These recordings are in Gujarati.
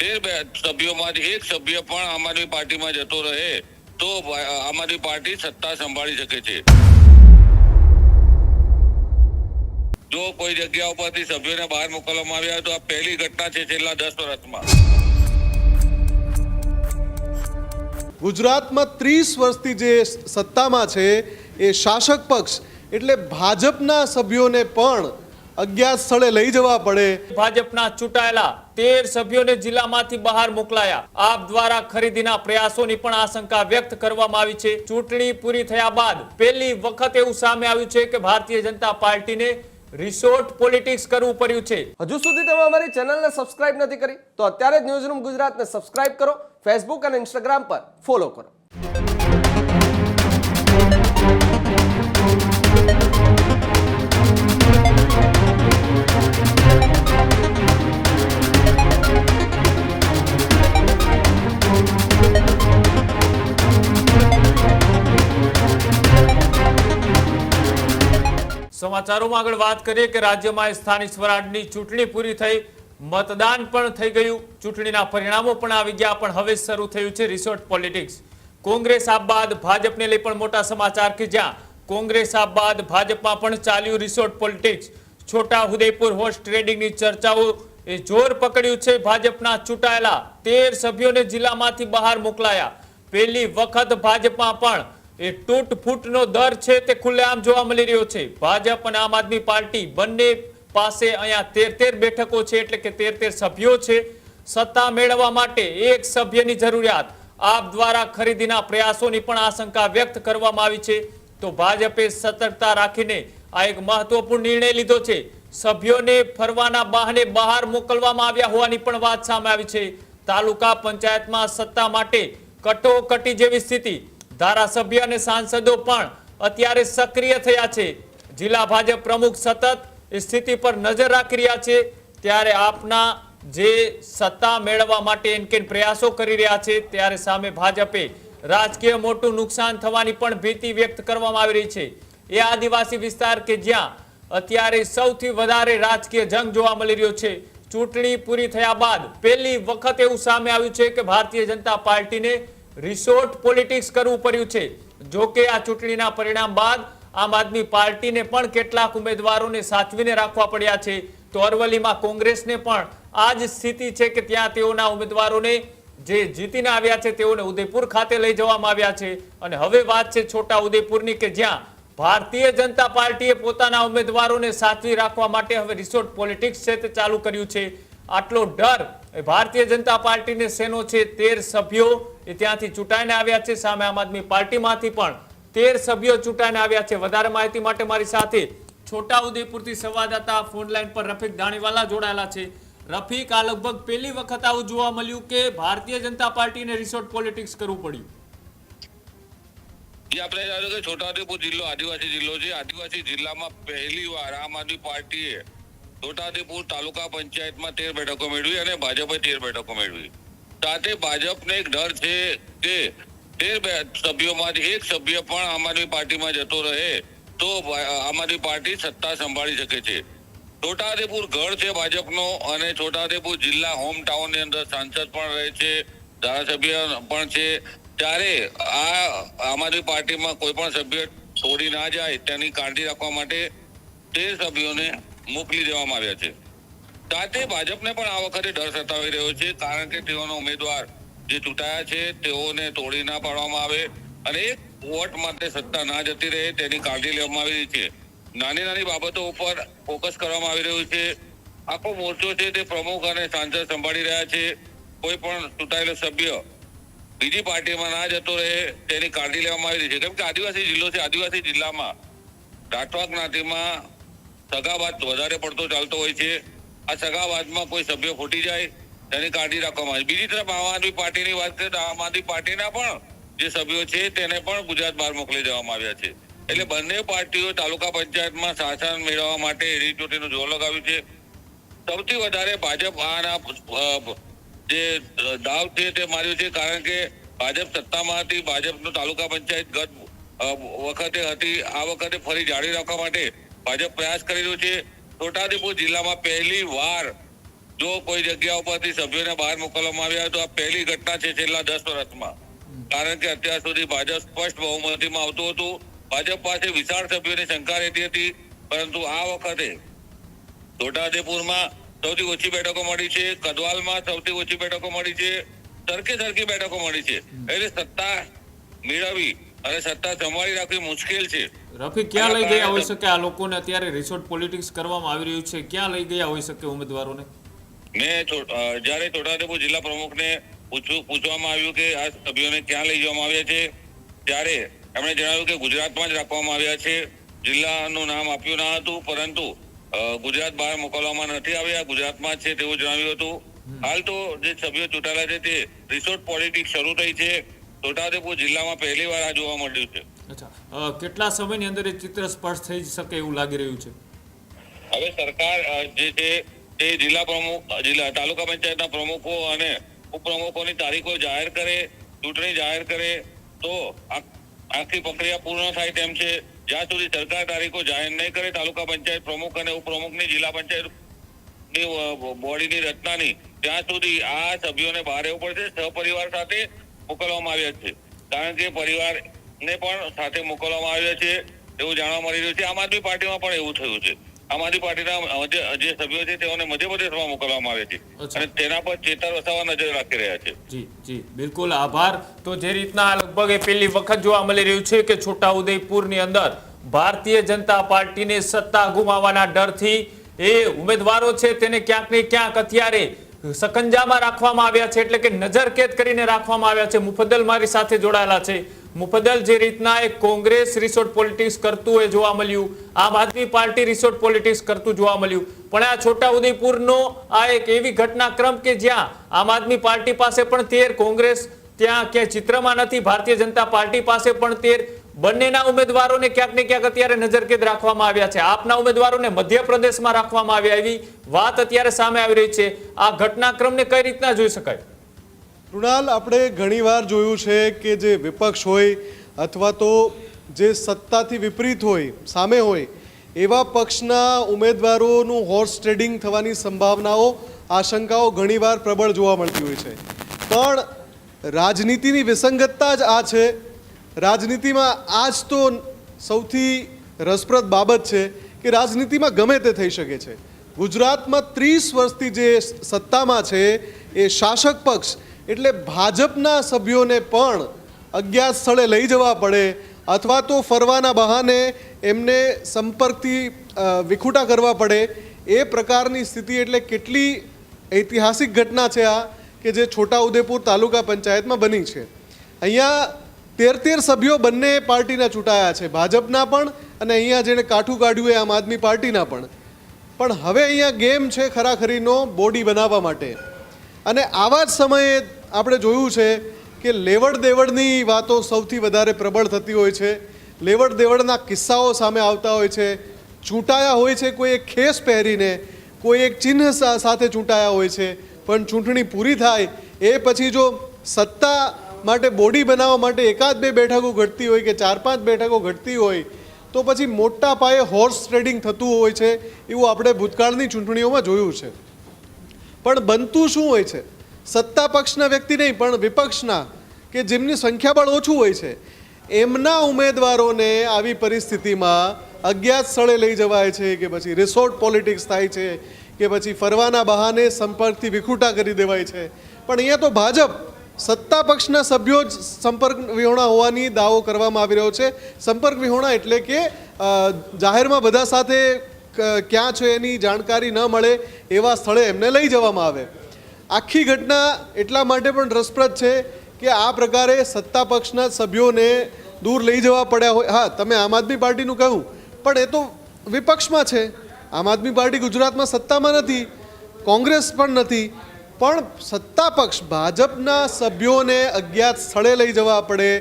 13 સભ્યોમાંથી એક સભ્ય પણ આમ આદમી પાર્ટીમાં જતો રહે તો આમ આદમી પાર્ટી સત્તા સંભાળી શકે છે। જો કોઈ જગ્યા ઉપરથી સભ્યોને બહાર મોકલવામાં આવ્યા તો આ પહેલી ઘટના છે છેલ્લા 10 વર્ષમાં। ગુજરાતમાં 30 વર્ષથી જે સત્તામાં છે એ શાસક પક્ષ એટલે ભાજપના સભ્યોને પણ અજ્ઞાત સ્થળે લઈ જવા પડે। ભાજપના ચૂંટાયેલા 13 સભ્યોને જિલ્લામાંથી બહાર મોકલાયા। આપ દ્વારા ખરીદીના પ્રયાસોની પણ આશંકા વ્યક્ત કરવામાં આવી છે। ચૂંટણી પૂરી થયા બાદ પહેલી વખત એવું સામે આવ્યું છે કે ભારતીય જનતા પાર્ટીને રિસોર્ટ પોલિટિક્સ કરવું પડ્યું છે। હજુ સુધી તમે અમારી ચેનલને સબસ્ક્રાઇબ નથી કરી તો અત્યારે જ ન્યૂઝરૂમ ગુજરાતને સબસ્ક્રાઇબ કરો, ફેસબુક અને ઇન્સ્ટાગ્રામ પર ફોલો કરો। સમાચારોમાં આગળ વાત કરીએ કે રાજ્યમાં સ્થાનિક સ્વરાજની ચૂંટણી પૂરી થઈ, મતદાન પણ થઈ ગયું, ચૂંટણીના પરિણામો પણ આવી ગયા, પણ હવે શરૂ થયું છે રિસોર્ટ પોલિટિક્સ। કોંગ્રેસ આપ બાદ ભાજપને લઈ પણ મોટા સમાચાર કે જ્યાં કોંગ્રેસ આપ બાદ ભાજપમાં પણ ચાલ્યું resort politics. Chhota Udepur horse ટ્રેડિંગની ચર્ચાઓ એ જોર પકડ્યું છે। ભાજપના ચૂંટાયેલા 13 સભ્યોને જિલ્લામાંથી બહાર મોકલાયા। પહેલી વખત ભાજપમાં પણ એ તૂટફૂટનો દર છે તે ખુલ્લેઆમ જોવા મળી રહ્યો છે। ભાજપ અને આમ આદમી પાર્ટી બંને પાસે અહીંયા 13 બેઠકો છે એટલે કે 13 સભ્યો છે। સત્તા મેળવવા માટે એક સભ્યની જરૂરિયાત। આપ દ્વારા ખરીદીના પ્રયાસોની પણ આશંકા વ્યક્ત કરવામાં આવી છે। તો ભાજપે સતર્કતા રાખીને આ એક મહત્વપૂર્ણ નિર્ણય લીધો છે। સભ્યોને ફરવાના બહાને બહાર મોકલવામાં આવ્યા હોવાની પણ વાત સામે આવી છે। તાલુકા પંચાયતમાં સત્તા માટે કટોકટી જેવી સ્થિતિ। ધારાસભ્ય અને સાંસદો પણ અત્યારે સક્રિય થયા છે। જિલ્લા ભાજપ પ્રમુખ સતત સ્થિતિ પર નજર રાખી રહ્યા છે। ત્યારે આપના જે સત્તા મેળવવા માટે એનકેન પ્રયાસો કરી રહ્યા છે ત્યારે સામે ભાજપે રાજકીય મોટું નુકસાન થવાની પણ ભીતિ વ્યક્ત કરવામાં આવી રહી છે। એ આદિવાસી વિસ્તાર કે જ્યાં અત્યારે સૌથી વધારે રાજકીય જંગ જોવા મળી રહ્યો છે। ચૂંટણી પૂરી થયા બાદ પહેલી વખત એવું સામે આવ્યું છે કે ભારતીય જનતા પાર્ટીને રિસોર્ટ પોલિટિક્સ કરવું પડ્યું છે। જો કે આ ચૂંટણીના પરિણામ બાદ આમ આદમી પાર્ટીને પણ કેટલાક ઉમેદવારોને સાચવીને રાખવા પડ્યા છે। તો અરવલ્લીમાં કોંગ્રેસને પણ આ જ સ્થિતિ છે કે ત્યાં તેઓના ઉમેદવારોને જે જીતીને આવ્યા છે તેઓને ઉદયપુર ખાતે લઈ જવામાં આવ્યા છે। અને હવે વાત છે છોટા ઉદેપુરની કે જ્યાં ભારતીય જનતા પાર્ટીએ પોતાના ઉમેદવારોને સાચવી રાખવા માટે હવે રિસોર્ટ પોલિટિક્સ છે તે ચાલુ કર્યું છે। આટલો ડર ભારતીય જનતા પાર્ટીને શેનો છે? 13 સભ્યો એ ત્યાંથી ચૂંટાઈને આવ્યા છે। સામે આમ આદમી પાર્ટીમાંથી પણ 13 સભ્યો ચૂંટાઈને આવ્યા છે। વધારે માહિતી માટે મારી સાથે છોટા ઉદેપુરથી સંવાદદાતા ફોન લાઈન પર રફીક દાણીવાલા જોડાયેલા છે। રફીક, આ લગભગ પહેલી વખત આવું જોવા મળ્યું કે ભારતીય જનતા પાર્ટીને રિસોર્ટ પોલિટિક્સ કરવું પડ્યું। આપણે જાણ્યું કે છોટાઉદેપુર જિલ્લો આદિવાસી જિલ્લો છે। આદિવાસી જિલ્લામાં પહેલીવાર આમ આદમી પાર્ટીએ છોટાઉદેપુર તાલુકા પંચાયતમાં 13 બેઠકો મેળવી અને ભાજપે 13 બેઠકો મેળવી। સાથે ભાજપને એક ડર છે કે 13 સભ્યોમાંથી એક સભ્ય પણ આમ આદમી પાર્ટીમાં જતો રહે તો આમ આદમી પાર્ટી સત્તા સંભાળી શકે છે। છોટાઉદેપુર ગઢ છે ભાજપનો અને છોટાઉદેપુર જિલ્લા હોમ ટાઉનની અંદર સાંસદ પણ રહે છે, ધારાસભ્ય પણ છે। ત્યારે આ આમ આદમી પાર્ટીમાં કોઈ પણ સભ્ય છોડી ના જાય તેની કાળજી રાખવા માટે 13 સભ્યોને મોકલી દેવામાં આવ્યા છે। સાથે ભાજપને પણ આ વખતે ડર સતાવી રહ્યો છે કારણ કે તેઓનો ઉમેદવાર જે ચૂંટાયા છે તેઓને તોડી ના પાડવામાં આવે અને એક વોટ માટે સત્તા ના જતી રહે તેની કાળજી લેવામાં આવી રહી છે। નાની નાની બાબતો ઉપર ફોકસ કરવામાં આવી રહ્યું છે। આખો મોરચો છે તે પ્રમુખ અને સાંસદ સંભાળી રહ્યા છે। કોઈ પણ ચૂંટાયેલો સભ્ય બીજી પાર્ટીમાં ના જતો રહે તેની કાળજી લેવામાં આવી રહી છે। કેમ કે આદિવાસી જિલ્લો છે, આદિવાસી જિલ્લામાં રાઠવા જ્ઞાતિમાં સગાવાદ વધારે પડતો ચાલતો હોય છે। આ સગાવાદમાં કોઈ સભ્ય ફૂટી જાય તેની કાળજી રાખવામાં આવે। બીજી તરફ આમ આદમી પાર્ટીની વાત કરીએ તો આમ આદમી પાર્ટીના પણ જે સભ્યો છે તેને પણ ગુજરાત બહાર મોકલી દેવામાં આવ્યા છે। એટલે બંને પાર્ટીઓ તાલુકા પંચાયતમાં શાસન મેળવવા માટે રીતચોટીનું જોર લગાવ્યું છે। સૌથી વધારે ભાજપ આના જે દાવ છે તે માર્યું છે કારણ કે ભાજપ સત્તામાં હતી, ભાજપનું તાલુકા પંચાયત ગત વખતે હતી, આ વખતે ફરી જાળવી રાખવા માટે ભાજપ પ્રયાસ કરી રહ્યું છે। છોટાઉદેપુર જિલ્લામાં પહેલી વાર જો કોઈ જગ્યા ઉપરથી સભ્યોને બહાર મોકલવામાં આવ્યા તો આ પહેલી ઘટના છે છેલ્લા 10 વર્ષમાં. કારણ કે અત્યાર સુધી ભાજપ સ્પષ્ટ બહુમતીમાં આવતું હતું. ભાજપ પાસે વિશાળ સભ્યોની સંખ્યા રહેતી હતી, પરંતુ આ વખતે છોટાઉદેપુરમાં સૌથી ઓછી બેઠકો મળી છે, કદવાલમાં સૌથી ઓછી બેઠકો મળી છે, સરખી બેઠકો મળી છે. એટલે સત્તા મેળવવી અને સત્તા સંભાળી રાખવી મુશ્કેલ છે. રફી, ક્યાં લઈ ગયા હોઈ શકે આ લોકોને? અત્યારે રિસોર્ટ પોલિટિક્સ કરવામાં આવી રહ્યું છે, ક્યાં લઈ ગયા હોઈ શકે ઉમેદવારોને? મેં જ્યારે છોટાઉદેપુર જિલ્લા પ્રમુખને પૂછવામાં આવ્યું કે આ સભ્યોને ક્યાં લઈ જવામાં આવ્યા છે, ત્યારે એમણે જણાવ્યું કે ગુજરાતમાં જ રાખવામાં આવ્યા છે. જિલ્લાનું નામ આપ્યું ન હતું, પરંતુ ગુજરાત બહાર મોકલવામાં નથી આવ્યા, ગુજરાતમાં છે તેવું જણાવ્યું હતું. હાલ તો જે સભ્યો ચૂંટાયેલા છે તે રિસોર્ટ પોલિટિક્સ શરૂ થઈ છે. છોટાઉદેપુર જિલ્લામાં પહેલી વાર આ જોવા મળ્યું છે. અચ્છા, કેટલા સમયની અંદર એ ચિત્ર સ્પષ્ટ થઈ શકે એવું લાગી રહ્યું છે? હવે સરકાર જે છે તે જિલ્લા પ્રમુખ, તાલુકા પંચાયતના પ્રમુખો અને ઉપપ્રમુખોની તારીખો જાહેર કરે, ચૂંટણી જાહેર કરે તો આખી પ્રક્રિયા પૂર્ણ થાય તેમ છે. જ્યાં સુધી સરકાર તારીખો જાહેર નહીં કરે, તાલુકા પંચાયત પ્રમુખ અને ઉપપ્રમુખની જિલ્લા પંચાયતની બોડીની રચનાની, ત્યાં સુધી આ સભ્યોને બહાર રહેવું પડશે. સહપરિવાર સાથે મોકલવામાં આવ્યા છે, કારણ કે પરિવારને પણ સાથે મોકલવામાં આવ્યા છે એવું જાણવા મળી રહ્યું છે. આમ આદમી પાર્ટીમાં પણ એવું થયું છે. આમ આદમી પાર્ટીના જે સભ્યો છે તેઓને મધ્યપ્રદેશમાં મોકલવામાં આવે છે અને તેના પર ચેતર વસાવા નજર રાખી રહ્યા છે. જી બિલકુલ, આભાર. તો જે રીતના લગભગ એ પહેલી વખત જોવા મળી રહ્યું છે કે છોટાઉદેપુરની અંદર ભારતીય જનતા પાર્ટીને સત્તા ગુમાવવાના ડરથી એ ઉમેદવારો છે તેને ક્યાંક ને ક્યાંક અત્યારે સકંજામાં રાખવામાં આવ્યા છે, એટલે કે નજરકેદ કરીને રાખવામાં આવ્યા છે. મુફદ્દલ મારી સાથે જોડાયેલા છે. મુફદ્દલ, જે રીતના એક કોંગ્રેસ રિસોર્ટ પોલિટિક્સ કરતું એ જોવા મળ્યું, આમ આદમી પાર્ટી રિસોર્ટ પોલિટિક્સ કરતું જોવા મળ્યું, પણ આ છોટાઉદેપુરનો આ એક એવી ઘટનાક્રમ કે જ્યાં આમ આદમી પાર્ટી પાસે પણ 13, કોંગ્રેસ ત્યાં ક્યાંય ચિત્રમાં નથી, ભારતીય જનતા પાર્ટી પાસે પણ 13, બંનેના ઉમેદવારોને ક્યાંક ને ક્યાંક અત્યારે નજરકેદ રાખવામાં આવ્યા છે. આપના ઉમેદવારોને મધ્યપ્રદેશમાં રાખવામાં આવ્યા, એવી વાત અત્યારે સામે આવી રહી છે. આ ઘટનાક્રમને કઈ રીતના જોઈ શકાય? કૃણાલ, આપણે ઘણીવાર જોયું છે કે જે વિપક્ષ હોય અથવા તો જે સત્તાથી વિપરીત હોય, સામે હોય, એવા પક્ષના ઉમેદવારોનું હોર્સ ટ્રેડિંગ થવાની સંભાવનાઓ, આશંકાઓ ઘણીવાર પ્રબળ જોવા મળતી હોય છે. પણ રાજનીતિની વિસંગતતા જ આ છે. રાજનીતિમાં આ જ તો સૌથી રસપ્રદ બાબત છે કે રાજનીતિમાં ગમે તે થઈ શકે છે. ગુજરાતમાં 30 વર્ષથી જે સત્તામાં છે એ શાસક પક્ષ એટલે ભાજપના સભ્યોને પણ અજ્ઞાત સ્થળે લઈ જવા પડે અથવા તો ફરવાના બહાને એમને સંપર્કથી વિખૂટા કરવા પડે, એ પ્રકારની સ્થિતિ. એટલે કેટલી ઐતિહાસિક ઘટના છે આ કે જે છોટાઉદેપુર તાલુકા પંચાયતમાં બની છે. અહીંયા 13 સભ્યો બંને પાર્ટીના ચૂંટાયા છે, ભાજપના પણ અને અહીંયા જેણે કાઠું કાઢ્યું એ આમ આદમી પાર્ટીના પણ. પણ હવે અહીંયા ગેમ છે ખરાખરીનો બોડી બનાવવા માટે. અને આવા જ સમયે આપણે જોયું છે કે લેવડ દેવડની વાતો સૌથી વધારે પ્રબળ થતી હોય છે. લેવડ દેવડના કિસ્સાઓ સામે આવતા હોય છે. ચૂંટાયા હોય છે કોઈ એક ખેસ પહેરીને, કોઈ એક ચિહ્ન સાથે ચૂંટાયા હોય છે, પણ ચૂંટણી પૂરી થાય એ પછી જો સત્તા માટે બોડી બનાવવા માટે 1-2 બેઠકો ઘટતી હોય કે 4-5 બેઠકો ઘટતી હોય તો પછી મોટા પાયે હોર્સ ટ્રેડિંગ થતું હોય છે. એવું આપણે ભૂતકાળની ચૂંટણીઓમાં જોયું છે. પણ બનતું શું હોય છે? સત્તા પક્ષના વ્યક્તિ નહીં પણ વિપક્ષના, કે જેમની સંખ્યાબળ ઓછું હોય છે, એમના ઉમેદવારોને આવી પરિસ્થિતિમાં અજ્ઞાત સ્થળે લઈ જવાય છે કે પછી રિસોર્ટ પોલિટિક્સ થાય છે કે પછી ફરવાના બહાને સંપર્કથી વિખૂટા કરી દેવાય છે. પણ અહીંયા તો ભાજપ સત્તા પક્ષના સભ્યો જ સંપર્ક વિહોણા હોવાની દાવો કરવામાં આવી રહ્યો છે. સંપર્ક વિહોણા એટલે કે જાહેરમાં બધા સાથે ક્યાં છે એની જાણકારી ન મળે એવા સ્થળે એમને લઈ જવામાં આવે. આખી ઘટના એટલા માટે પણ રસપ્રદ છે કે આ પ્રકારે સત્તા પક્ષના સભ્યોને દૂર લઈ જવા પડ્યા હોય. હા, તમે આમ આદમી પાર્ટીનું કહ્યું, પણ એ તો વિપક્ષમાં છે. આમ આદમી પાર્ટી ગુજરાતમાં સત્તામાં નથી, કોંગ્રેસ પણ નથી, પણ સત્તા પક્ષ ભાજપના સભ્યોને અજ્ઞાત સ્થળે લઈ જવા પડે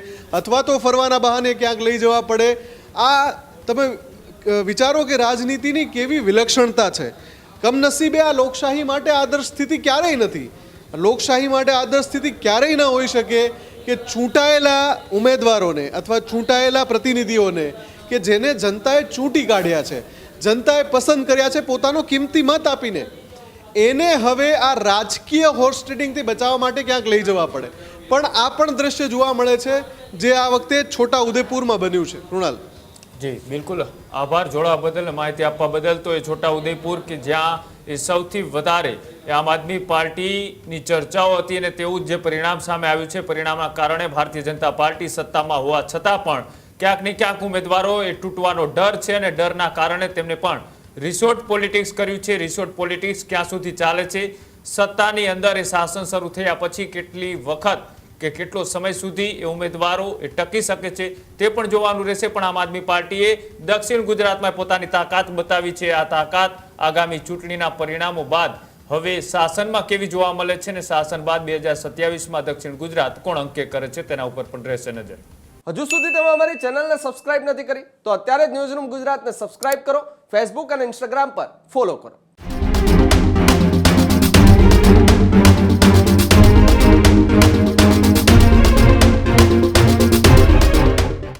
અથવા તો ફરવાના બહાને ક્યાંક લઈ જવા પડે. આ તમે વિચારો કે રાજનીતિની કેવી વિલક્ષણતા છે. કમનસીબે આ લોકશાહી માટે આદર્શ સ્થિતિ ક્યારેય નથી. લોકશાહી માટે આદર્શ સ્થિતિ ક્યારેય ન હોઈ શકે કે ચૂંટાયેલા ઉમેદવારોને અથવા ચૂંટાયેલા પ્રતિનિધિઓને કે જેને જનતાએ ચૂંટી કાઢ્યા છે, જનતાએ પસંદ કર્યા છે પોતાનો કિંમતી મત આપીને, એને હવે આ રાજકીય હોર્સ ટ્રેડિંગથી બચાવવા માટે ક્યાંક લઈ જવા પડે. પણ આ પણ દ્રશ્ય જોવા મળે છે જે આ વખતે છોટા ઉદેપુરમાં બન્યું છે. કૃણાલ. જી બિલકુલ, આભાર જોડાવા બદલ, માહિતી આપવા બદલ. તો એ છોટા ઉદેપુર કે જ્યાં એ સૌથી વધારે આમ આદમી પાર્ટીની ચર્ચાઓ હતી અને તેવું જ જે પરિણામ સામે આવ્યું છે, પરિણામના કારણે ભારતીય જનતા પાર્ટી સત્તામાં હોવા છતાં પણ ક્યાંક ને ક્યાંક ઉમેદવારો એ તૂટવાનો ડર છે અને ડરના કારણે તેમને પણ રિસોર્ટ પોલિટિક્સ કર્યું છે. રિસોર્ટ પોલિટિક્સ ક્યાં સુધી ચાલે છે, સત્તાની અંદર એ શાસન શરૂ થયા પછી કેટલી વખત કે કેટલો સમય સુધી એ ઉમેદવારો એ ટકી શકે છે તે પણ જોવાનું રહેશે. પણ આમ આદમી પાર્ટીએ દક્ષિણ ગુજરાતમાં પોતાની તાકાત બતાવી છે. આ તાકાત આગામી ચૂંટણીના પરિણામો બાદ હવે શાસનમાં કેવી જોવા મળે છે અને શાસન બાદ 2027માં દક્ષિણ ગુજરાત કોણ અંકે કરે છે તેના ઉપર પણ રહેશે નજર. હજુ સુધી તમે અમારી ચેનલને સબસ્ક્રાઇબ નથી કરી તો અત્યારે જ ન્યૂઝરૂમ ગુજરાતને સબસ્ક્રાઇબ કરો, ફેસબુક અને ઇન્સ્ટાગ્રામ પર ફોલો કરો.